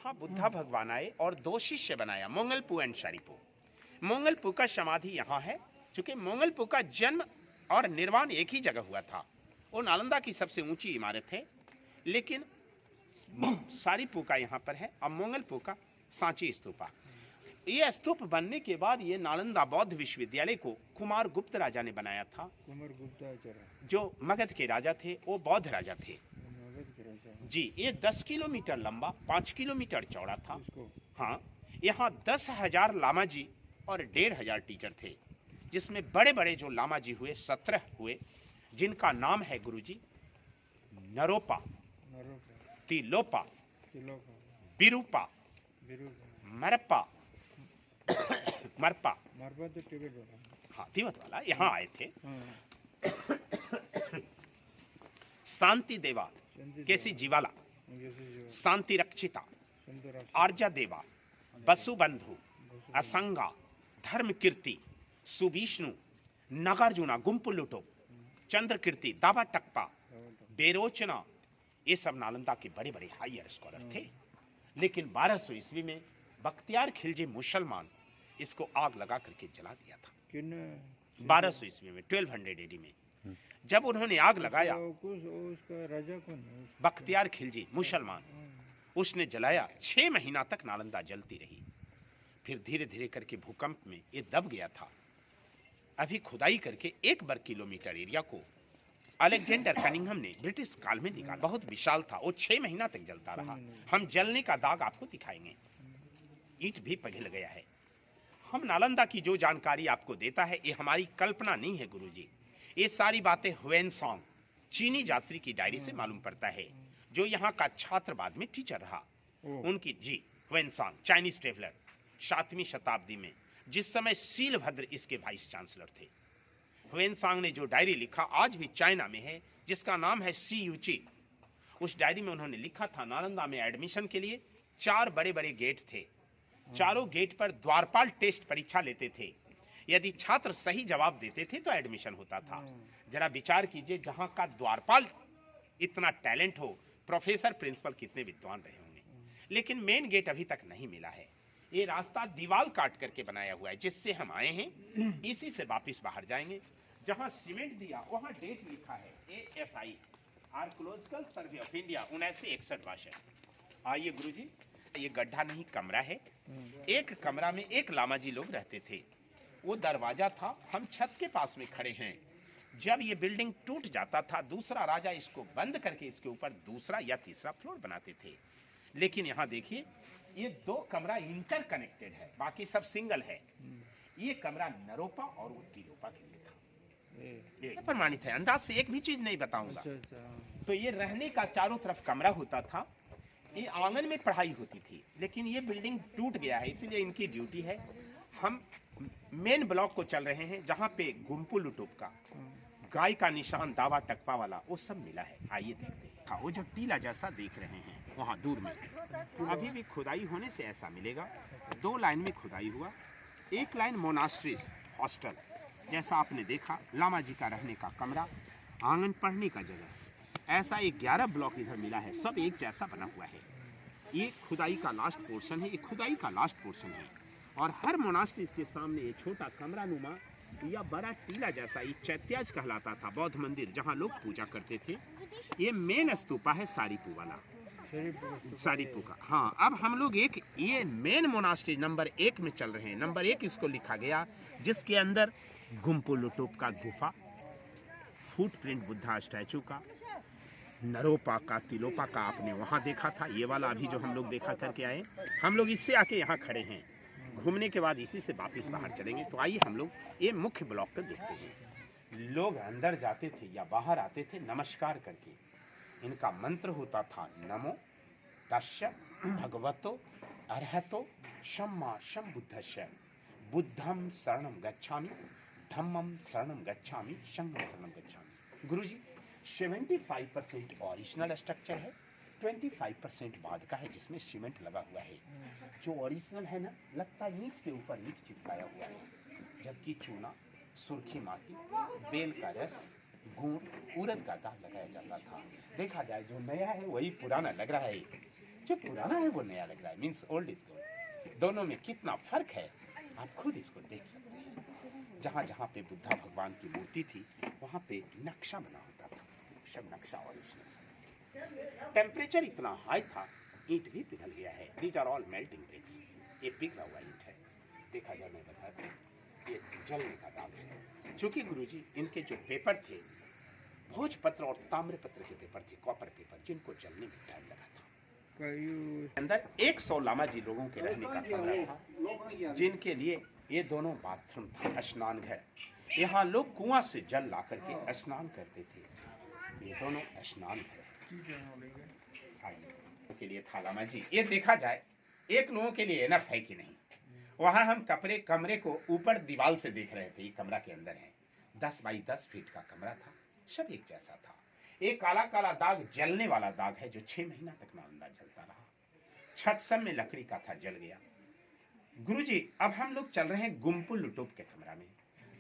यहाँ बुद्धा भगवान आए और 2 शिष्य बनाया, मोंगलपु एंड शारिपु। मोंगलपु का समाधि यहाँ है, चूंकि मोंगलपु का जन्म और निर्वाण एक ही जगह हुआ था। वो नालंदा की सबसे ऊंची इमारत है, लेकिन शारिपु का यहाँ पर है और मोंगलपु का सांची स्तूपा। ये स्तूप बनने के बाद ये नालंदा बौद्ध विश्वविद्यालय को कुमार गुप्त राजा ने बनाया था। कुमार गुप्ताचार्य जो मगध के राजा थे, वो बौद्ध राजा थे जी। ये 10 किलोमीटर लंबा, 5 किलोमीटर चौड़ा था। हाँ, यहाँ 10,000 लामा जी और 1,500 टीचर थे, जिसमें बड़े बड़े जो लामा जी हुए 17 हुए, जिनका नाम है गुरुजी नरोपा, तिलोपा, बिरूपा, मरप्पा, मरपा, तो टिबेट वाला, हाँ तिब्बत वाला यहाँ आए थे। शांति देवा, केसी जीवाला, शांति रक्षिता, आर्जा देवा, बसुबंधु, असंगा, धर्म कीर्ति, सुविष्णु, नागार्जुना, गुम्पुलुटो, चंद्र कीर्ति, दावा टक्पा, बेरोचना, ये सब नालंदा के बड़े बड़े हायर स्कॉलर थे। लेकिन 1200 ईस्वी में बख्तियार खिलजी मुसलमान इसको आग लगा करके जला दिया था। 1200 ईस्वी में, 1200 एडी में जब उन्होंने आग लगाया, उसका राजा कौन है? बख्तियार खिलजी मुसलमान, उसने जलाया। 6 महीना तक नालंदा जलती रही। फिर धीरे धीरे करके भूकंप में ये दब गया था। अभी खुदाई करके 1 वर्ग किलोमीटर एरिया को अलेक्जेंडर कनिंघम ने ब्रिटिश काल में निकाला। बहुत विशाल था, वो 6 महीना तक जलता रहा। हम जलने का दाग आपको दिखाएंगे। ईंट भी पिघल गया है। हम नालंदा की जो जानकारी आपको देता है, ये हमारी कल्पना नहीं है गुरुजी। ये सारी बातें ह्वेनसांग चीनी यात्री की डायरी से मालूम पड़ता है, जो यहाँ का छात्र बाद में टीचर रहा। उनकी जी ह्वेनसांग, चाइनीज ट्रेवलर, 7वीं शताब्दी में, जिस समय शीलभद्र इसके वाइस चांसलर थे। ह्वेनसांग ने जो डायरी लिखा आज भी चाइना में है, जिसका नाम है सी यूची। उस डायरी में उन्होंने लिखा था, नालंदा में एडमिशन के लिए 4 बड़े बड़े गेट थे। चारों गेट पर द्वारपाल टेस्ट परीक्षा लेते थे। यदि छात्र सही जवाब देते थे तो एडमिशन होता था। जरा विचार कीजिए, जहां का द्वारपाल इतना टैलेंट हो, प्रोफेसर प्रिंसिपल कितने विद्वान रहे होंगे। लेकिन मेन गेट अभी तक नहीं मिला है। ये रास्ता दीवार काट करके बनाया हुआ है, जिससे हम आए हैं। इसी से वापिस बाहर जाएंगे। जहां सीमेंट दिया वहां डेट लिखा है ASI, archaeological survey of India, 1961। आइए गुरुजी, ये गड्ढा नहीं कमरा है। एक कमरा में एक लामा जी लोग रहते थे। वो दरवाजा था। हम छत के पास में खड़े हैं। जब ये बिल्डिंग टूट जाता था, दूसरा राजा इसको बंद करके इसके ऊपर दूसरा या तीसरा फ्लोर बनाते थे। लेकिन यहाँ देखिए, ये 2 कमरा इंटरकनेक्टेड है, बाकी सब सिंगल है। ये कमरा नरोपा और वो तिलोपा के लिए था। ये प्रमाणित है, अंदाज से एक भी चीज नहीं बताऊंगा। तो ये रहने का चारों तरफ कमरा होता था। ये आंगन में पढ़ाई होती थी। लेकिन ये बिल्डिंग टूट गया है, इसलिए इनकी ड्यूटी है। हम मेन ब्लॉक को चल रहे हैं, जहाँ पे गुम्पुलुटुप का गाय का निशान, दावा टकपा वाला, वो सब मिला है। आइए देखते हैं। हाँ, वो जो टीला जैसा देख रहे हैं वहाँ दूर में, अभी भी खुदाई होने से ऐसा मिलेगा। 2 लाइन में खुदाई हुआ। एक लाइन मोनास्ट्री हॉस्टल, जैसा आपने देखा, लामा जी का रहने का कमरा, आंगन पढ़ने का जगह। ऐसा 11 ब्लॉक इधर मिला है, सब एक जैसा बना हुआ है। ये खुदाई का लास्ट पोर्शन है, ये खुदाई का लास्ट पोर्शन है। और हर मोनास्ट्री के सामने ये छोटा कमरा नुमा या बड़ा टीला जैसा, ये चैत्याज कहलाता था, बौद्ध मंदिर जहाँ लोग पूजा करते थे। ये मेन स्तूपा है शारिपु वाला, शारिपु का। हाँ, अब हम लोग ये मेन मोनास्ट्री नंबर 1 में चल रहे हैं। नंबर 1 इसको लिखा गया, जिसके अंदर गुम्पुलुटुप का गुफा, फुटप्रिंट बुद्धा स्टैचू का, नरोपा का, तिलोपा का आपने वहाँ देखा था। ये वाला अभी जो हम लोग देखा करके आए, हम लोग इससे आके यहाँ खड़े हैं। घूमने के बाद इसी से वापस बाहर चलेंगे। तो आइए हम लोग ये मुख्य ब्लॉक को देखते हैं। लोग अंदर जाते थे या बाहर आते थे नमस्कार करके। इनका मंत्र होता था, नमो तस्य भगवतो अरहतो सम्मा सम्बुद्धस्य बुद्धम शरणम गच्छामि, धम्मम शरणम गच्छामि, संघम शरणम गच्छामि। गुरुजी, 75% ओरिजिनल स्ट्रक्चर है, 25% बाद का है, जिसमें सीमेंट लगा हुआ है। जो ओरिजिनल है ना, लगता है ईंट के ऊपर ईंट चिपकाया हुआ है। जबकि चूना, सुर्खी माटी, बेल का रस, गुड़, उड़द का दाल लगाया जाता था। देखा जाए जो नया है वही पुराना लग रहा है। जो पुराना है वो नया लग रहा है, मीन्स ओल्ड इज गोल्ड। दोनों में कितना फर्क है आप खुद इसको देख सकते हैं। जहाँ जहाँ पे बुद्धा भगवान की मूर्ति थी वहाँ पे नक्शा बना होता था, सब नक्शा ओरिजिनल। टेम्परेचर इतना हाई था, ईंट भी पिघल गया है। These are all melting bricks. ये पिघला हुआ ईंट है, देखा जाए मैं बताता हूँ, ये जलने का दाग है। चूंकि गुरुजी इनके जो पेपर थे भोजपत्र और ताम्रपत्र के पेपर थे, कॉपर पेपर, जिनको जलने में टाइम लगा था। अंदर 100 लामा जी लोगों के रहने का कमरा था, जिनके लिए ये दोनों बाथरूम था, स्नान घर। यहाँ लोग कुआं से जल ला करके स्नान करते थे। ये दोनों स्नान घर के लिए था लामा जी। ये देखा जाए एक लोगों के लिए एनफ है कि नहीं। वहां हम कमरे को ऊपर दीवार से देख रहे थे, ये कमरा के अंदर है। 10 बाई 10 फीट का कमरा था, सब एक जैसा था। एक काला काला दाग, जलने वाला दाग है, जो 6 महीना तक नालंदा जलता रहा। छत सब में लकड़ी का था, जल गया। गुरुजी अब हम लोग चल रहे हैं गुम्पुल लुटुप के कमरा में,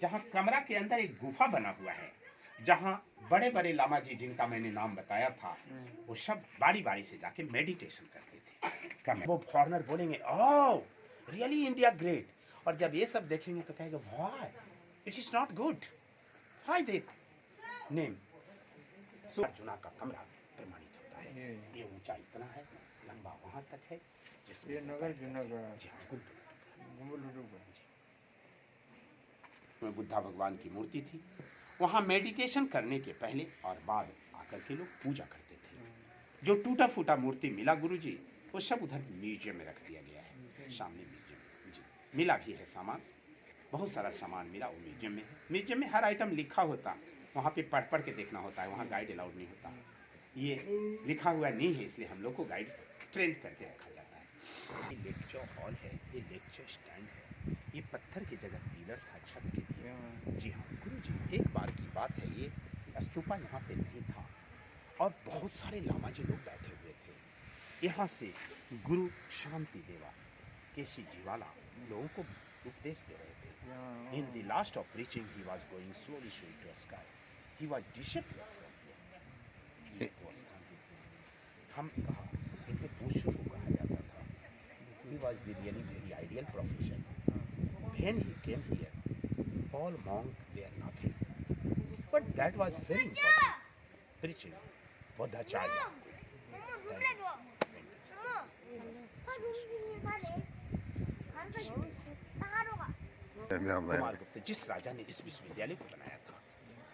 जहां कमरा के अंदर एक गुफा बना हुआ है, जहां बड़े बड़े लामा जी जिनका मैंने नाम बताया था वो सब बारी बारी से जाके मेडिटेशन करते थे। वो फॉरेनर बोलेंगे ओह रियली इंडिया ग्रेट, और जब ये सब देखेंगे तो कहेंगे why it is not good, why they name. Arjuna का कमरा प्रमाणित होता है। ये ऊंचा इतना है, लंबा वहां तक है, जिसमें बुद्धा भगवान की मूर्ति थी। वहां मेडिटेशन करने के पहले और बाद आकर के लोग पूजा करते थे। जो टूटा फूटा मूर्ति मिला गुरुजी, वो सब उधर म्यूजियम में रख दिया गया है, सामने म्यूजियम जी मिला भी है सामान, बहुत सारा सामान मिला, वो म्यूजियम में है। म्यूजियम में हर आइटम लिखा होता, वहाँ पे पढ़ के देखना होता है, वहाँ गाइड अलाउड नहीं होता। ये लिखा हुआ नहीं है, इसलिए हम लोग को गाइड ट्रेन करके रखा जाता है। ये लेक्चर हॉल है, ये लेक्चर स्टैंड है, ये पत्थर की जगह पिलर था छत के लिए। जी हाँ गुरुजी, एक बार की बात है, ये स्तूपा यहाँ पे नहीं था और बहुत सारे लामा जी लोग बैठे हुए थे। यहाँ से गुरु शांति देवा केसी जीवाला लोगों को उपदेश दे रहे थे। In the last of preaching, he was going slowly to a sky. He was disappeared from here. ये वो स्थान है। हम कहा इनके पुरुषों को कहा जाता था। He was the really very ideal profession. When he came here, all monks were nothing. But that was very important. Preaching, Bodhacharya. Kumar Gupta जिस राजा ने इस विश्वविद्यालय को बनाया था,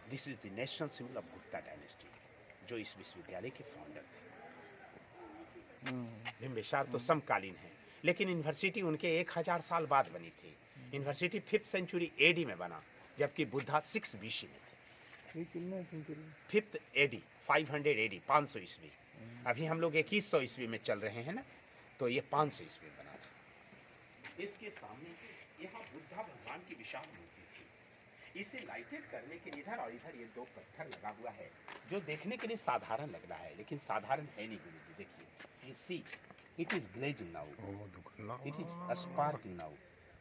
this is the national symbol of Gupta dynasty, जो इस विश्वविद्यालय के फाउंडर थे। बिम्बिसार तो समकालीन है, लेकिन यूनिवर्सिटी उनके 1000 साल बाद बनी थी। यूनिवर्सिटी 5th सेंचुरी एडी में बना, जबकि बुद्धा 6 BC में थे। 5th AD 500 AD 500 ईस्वी। अभी हम लोग 2100 ईस्वी में चल रहे हैं ना, तो ये 500 ईस्वी बना था। इसके सामने यहाँ बुद्धा भगवान की विशाल मूर्ति थी। इसे लाइटेड करने के लिए इधर और इधर ये 2 पत्थर लगा हुआ है, जो देखने के लिए साधारण लग रहा है, लेकिन साधारण है नहीं गुरुजी। देखिए, you see it is glazing now, it is sparking now.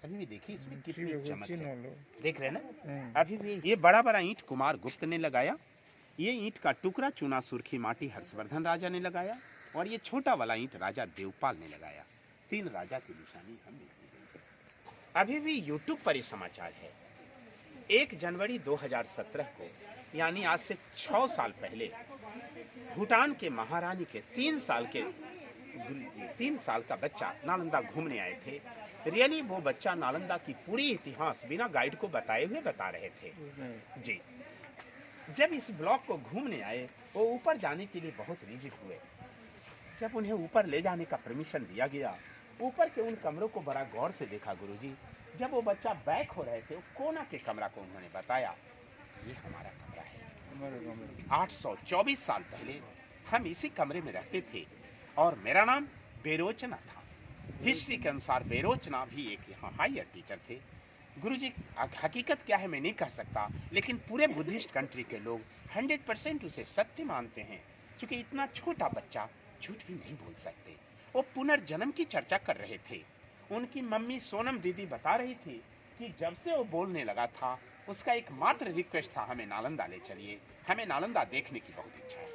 अभी भी देखिए इसमें कितनी चमक है, देख रहे हैं ना। अभी भी ये बड़ा बड़ा ईंट कुमार गुप्त ने लगाया, ये ईंट का टुकड़ा चूना सुर्खी माटी हर्षवर्धन राजा ने लगाया, और ये छोटा वाला ईंट राजा देवपाल ने लगाया। 3 राजा की निशानी हमें दी गई। अभी भी YouTube पर ये समाचार है। 1 जनवरी 2017 को, यानी आज से 6 साल पहले, भूटान के महारानी के 3 साल का बच्चा नालंदा घूमने आए थे। रियली वो बच्चा नालंदा की पूरी इतिहास बिना गाइड को बताए हुए बता रहे थे जी। जब इस ब्लॉक को घूमने आए, वो ऊपर जाने के लिए बहुत रिजिड हुए। जब उन्हें ऊपर ले जाने का परमिशन दिया गया, ऊपर के उन कमरों को बड़ा गौर से देखा गुरुजी। जब वो बच्चा बैक हो रहे थे, वो कोना के कमरा को उन्होंने बताया, ये हमारा कमरा है। 824 साल पहले हम इसी कमरे में रहते थे, और मेरा नाम बेरोचना था। हिस्ट्री के अनुसार बेरोचना भी एक यहाँ हायर टीचर थे। गुरुजी हकीकत क्या है मैं नहीं कह सकता, लेकिन पूरे बुद्धिस्ट कंट्री के लोग 100% उसे सत्य मानते हैं, क्योंकि इतना छोटा बच्चा झूठ भी नहीं बोल सकते। वो पुनर्जन्म की चर्चा कर रहे थे। उनकी मम्मी सोनम दीदी बता रही थी कि जब से वो बोलने लगा था, उसका एकमात्र रिक्वेस्ट था, हमें नालंदा ले चलिए, हमें नालंदा देखने की बहुत इच्छा है।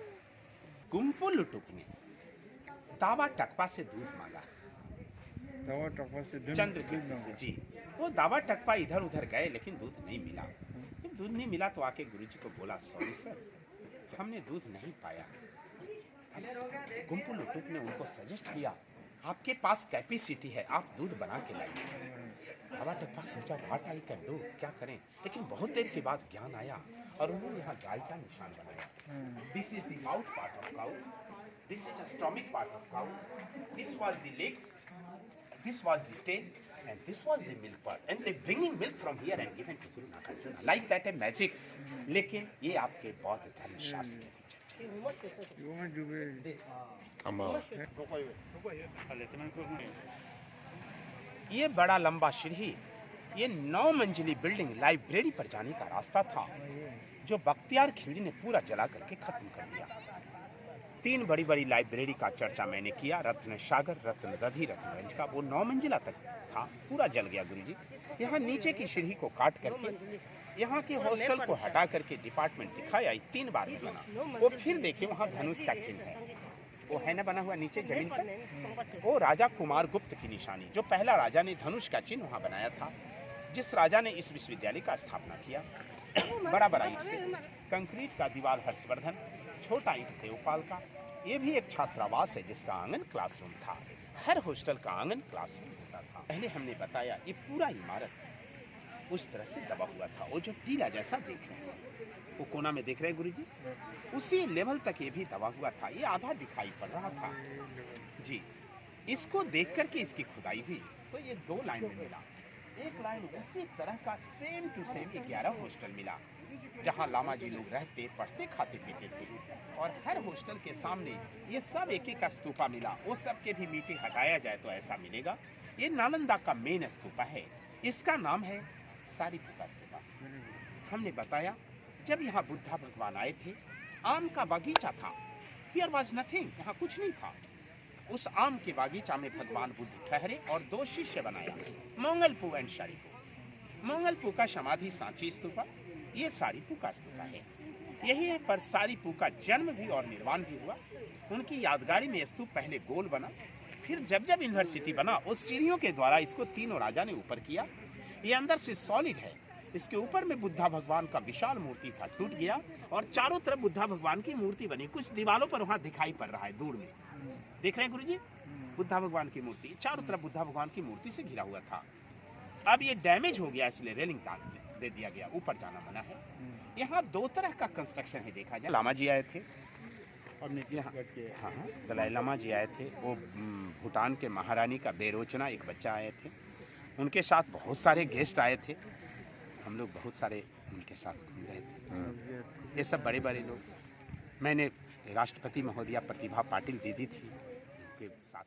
गुम्पुल लुटुप ने दावा टकपा से दूध मांगा, दवा टप्पा से चंद्र कीर्ति से जी। वो दावा टकपा इधर उधर गए लेकिन दूध नहीं मिला। जब दूध नहीं मिला तो आके गुरुजी को बोला, सॉरी सर, हमने दूध नहीं पाया। गुम्पू लुटुक ने उनको सजेस्ट किया, आपके पास कैपेसिटी है, आप दूध बना के लाइए। दावा टकपा सोचा, व्हाट आई कैन डू, क्या करें। लेकिन बहुत देर के बाद ज्ञान आया और उन्होंने यहाँ गाय का निशान बनाया। This is the mouth part of cow, this is the stomach part of cow, this was the leg, this was the tail, and this was the milk part, and they bringing milk from here and given to Guru Nagarjuna like that a magic। लेकिन ये आपके बौद्ध धर्म शास्त्र की ये बड़ा लंबा सीढ़ी, ये 9 मंजिली बिल्डिंग लाइब्रेरी पर जाने का रास्ता था, जो बख्तियार खिलजी ने पूरा जला करके खत्म कर दिया। 3 बड़ी बड़ी लाइब्रेरी का चर्चा मैंने किया, रत्न सागर, रत्न दधी, रत्नगंज का, वो 9 मंजिला तक था, पूरा जल गया गुरुजी। यहाँ नीचे की सीढ़ी को काट करके यहाँ के हॉस्टल को हटा करके डिपार्टमेंट दिखाया, 3 बार में बना। वो फिर देखिए वहाँ धनुष का चिन्ह है, वो है ना बना हुआ नीचे जमीन पर, वो राजा कुमार गुप्त की निशानी, जो पहला राजा ने धनुष का चिन्ह वहाँ बनाया था, जिस राजा ने इस विश्वविद्यालय का स्थापना किया। बड़ा बड़ा ईंट से, कंक्रीट का दीवार हर्षवर्धन, छोटा ईंट देवपाल का। ये भी एक छात्रावास है जिसका आंगन क्लासरूम था। हर हॉस्टल का आंगन क्लासरूम होता था। पहले हमने बताया ये पूरा इमारत उस तरह से दबा हुआ था, वो जो टीला जैसा देख रहे हैं, वो कोना में देख रहे हैं गुरुजी, उसी लेवल तक ये भी दबा हुआ था। ये आधा दिखाई पड़ रहा था जी। इसको देख करके इसकी खुदाई हुई तो ये 2 लाइन में मिला। एक लाइन उसी तरह का सेम टू सेम 11 हॉस्टल मिला, जहां लामा जी लोग रहते, पढ़ते, खाते पीते थे। और हर हॉस्टल के सामने ये सब एक एक स्तूपा मिला। वो सब के भी मिट्टी हटाया जाए तो ऐसा मिलेगा। ये नालंदा का मेन स्तूपा है, इसका नाम है सारीपुका स्तूपा। हमने बताया जब यहाँ बुद्धा भगवान आए थे, आम का बागीचा था, हियर वाज नथिंग, यहाँ कुछ नहीं था। उस आम के बागीचा में भगवान बुद्ध ठहरे और 2 शिष्य बनाया, मोंगलपू एंड सारीपू। मोंगलपू का समाधि सांची स्तूपा, ये सारीपू का स्तूपा है। यही पर सारीपू का जन्म भी और निर्वाण भी हुआ। उनकी यादगारी में स्तूप पहले गोल बना, फिर जब जब यूनिवर्सिटी बना उस सीढ़ियों के द्वारा इसको 3 राजा ने ऊपर किया। ये अंदर से सॉलिड है। इसके ऊपर में बुद्धा भगवान का विशाल मूर्ति था, टूट गया और चारों तरफ बुद्धा भगवान की मूर्ति बनी। कुछ दीवारों पर वहाँ दिखाई पड़ रहा है दूर में, देख रहे हैं गुरुजी, बुद्धा भगवान की मूर्ति चारों तरफ बुद्धा भगवान की मूर्ति से घिरा हुआ था। अब ये डैमेज हो गया, इसलिए रेलिंग दे दिया गया, ऊपर जाना मना है। यहाँ 2 तरह का कंस्ट्रक्शन है, देखा जाए। लामा जी आए थे, हाँ दलाई लामा जी आए थे। वो भूटान के महारानी का बेरोचना एक बच्चा आए थे, उनके साथ बहुत सारे गेस्ट आए थे। हम लोग बहुत सारे उनके साथ घूम रहे थे। ये सब बड़े बड़े लोग। मैंने राष्ट्रपति महोदया प्रतिभा पाटिल दीदी थी, उनके साथ